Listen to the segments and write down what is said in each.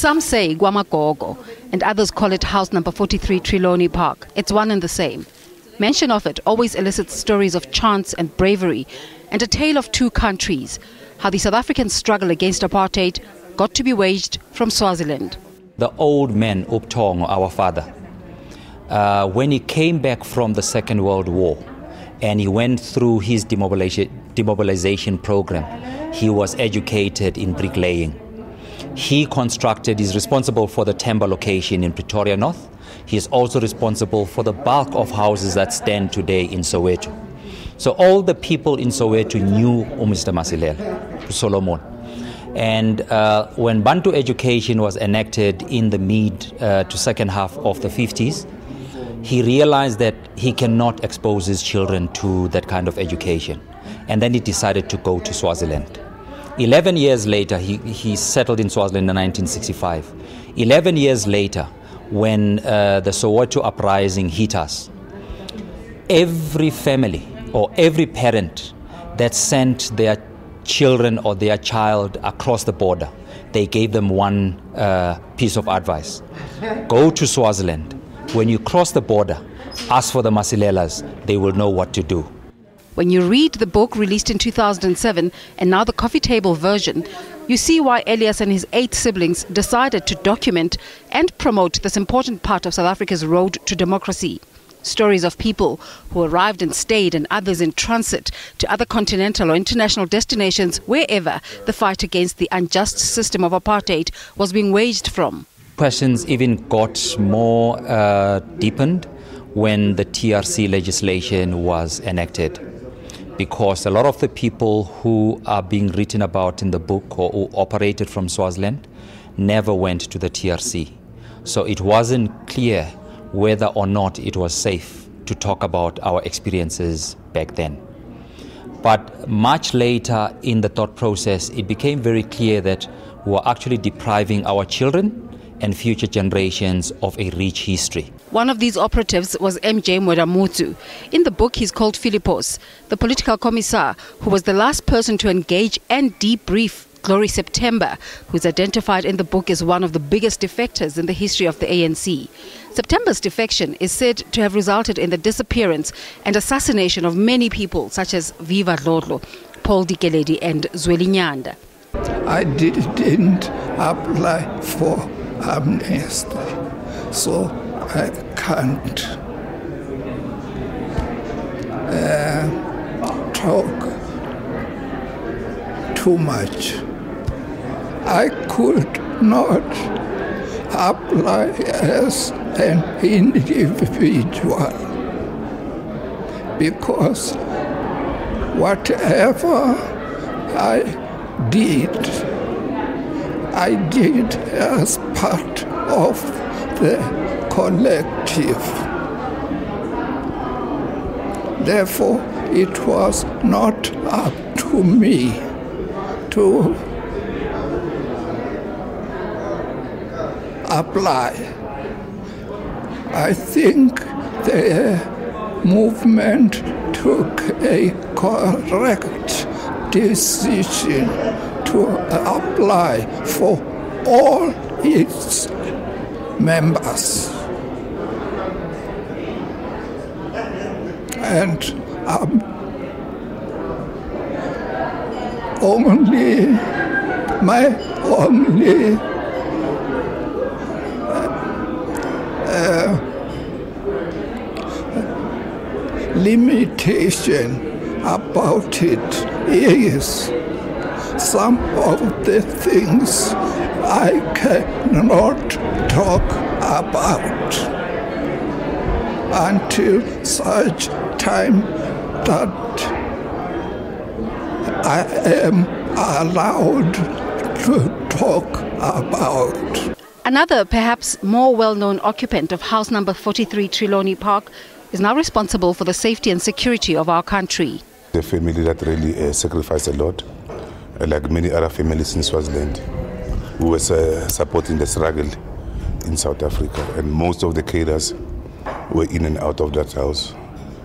Some say Guamagogo, and others call it house number 43 Trelawney Park. It's one and the same. Mention of it always elicits stories of chance and bravery, and a tale of two countries, how the South African struggle against apartheid got to be waged from Swaziland. The old man, Uptongo, our father, when he came back from the Second World War and he went through his demobilization program, he was educated in bricklaying. He's responsible for the timber location in Pretoria North. He is also responsible for the bulk of houses that stand today in Soweto. So all the people in Soweto knew Mr. Masilela, Solomon. And when Bantu education was enacted in the mid to second half of the 50s, he realized that he cannot expose his children to that kind of education. And then he decided to go to Swaziland. 11 years later, he settled in Swaziland in 1965. 11 years later, when the Soweto uprising hit us, every family or every parent that sent their children or their child across the border, they gave them one piece of advice. Go to Swaziland. When you cross the border, ask for the Masilelas. They will know what to do. When you read the book released in 2007 and now the coffee table version, you see why Elias and his 8 siblings decided to document and promote this important part of South Africa's road to democracy. Stories of people who arrived and stayed and others in transit to other continental or international destinations wherever the fight against the unjust system of apartheid was being waged from. Questions even got more deepened when the TRC legislation was enacted, because a lot of the people who are being written about in the book or who operated from Swaziland never went to the TRC. So it wasn't clear whether or not it was safe to talk about our experiences back then. But much later in the thought process, it became very clear that we were actually depriving our children and future generations of a rich history. One of these operatives was MJ Mweramutsu. In the book, he's called Philippos, the political commissar who was the last person to engage and debrief Glory September, who's identified in the book as one of the biggest defectors in the history of the ANC. September's defection is said to have resulted in the disappearance and assassination of many people, such as Viva Dlodlo, Paul Dikeledi and Zweli Nyanda. I didn't apply for amnesty, so I can't talk too much. I could not apply as an individual because whatever I did as part of the collective. Therefore, it was not up to me to apply. I think the movement took a correct decision to apply for all its members. And my only limitation about it is some of the things I cannot talk about until such time that I am allowed to talk about. Another, perhaps more well-known occupant of house number 43 Trelawney Park is now responsible for the safety and security of our country. The family that really sacrificed a lot, like many other families in Swaziland, who was supporting the struggle in South Africa, and most of the cadres were in and out of that house,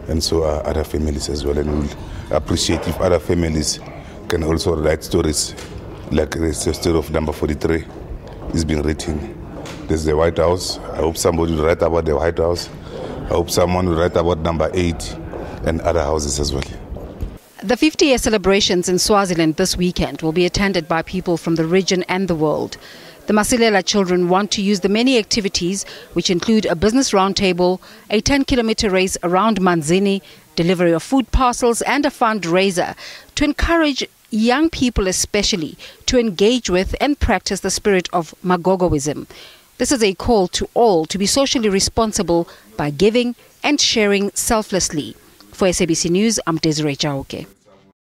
and so are other families as well. And we appreciate if other families can also write stories like the story of number 43, is being written. There's the White House. I hope somebody will write about the White House. I hope someone will write about number 8 and other houses as well. The 50-year celebrations in Swaziland this weekend will be attended by people from the region and the world. The Masilela children want to use the many activities, which include a business roundtable, a 10-kilometer race around Manzini, delivery of food parcels and a fundraiser, to encourage young people especially to engage with and practice the spirit of Magogoism. This is a call to all to be socially responsible by giving and sharing selflessly. For SABC News, I'm Desiree Chauke.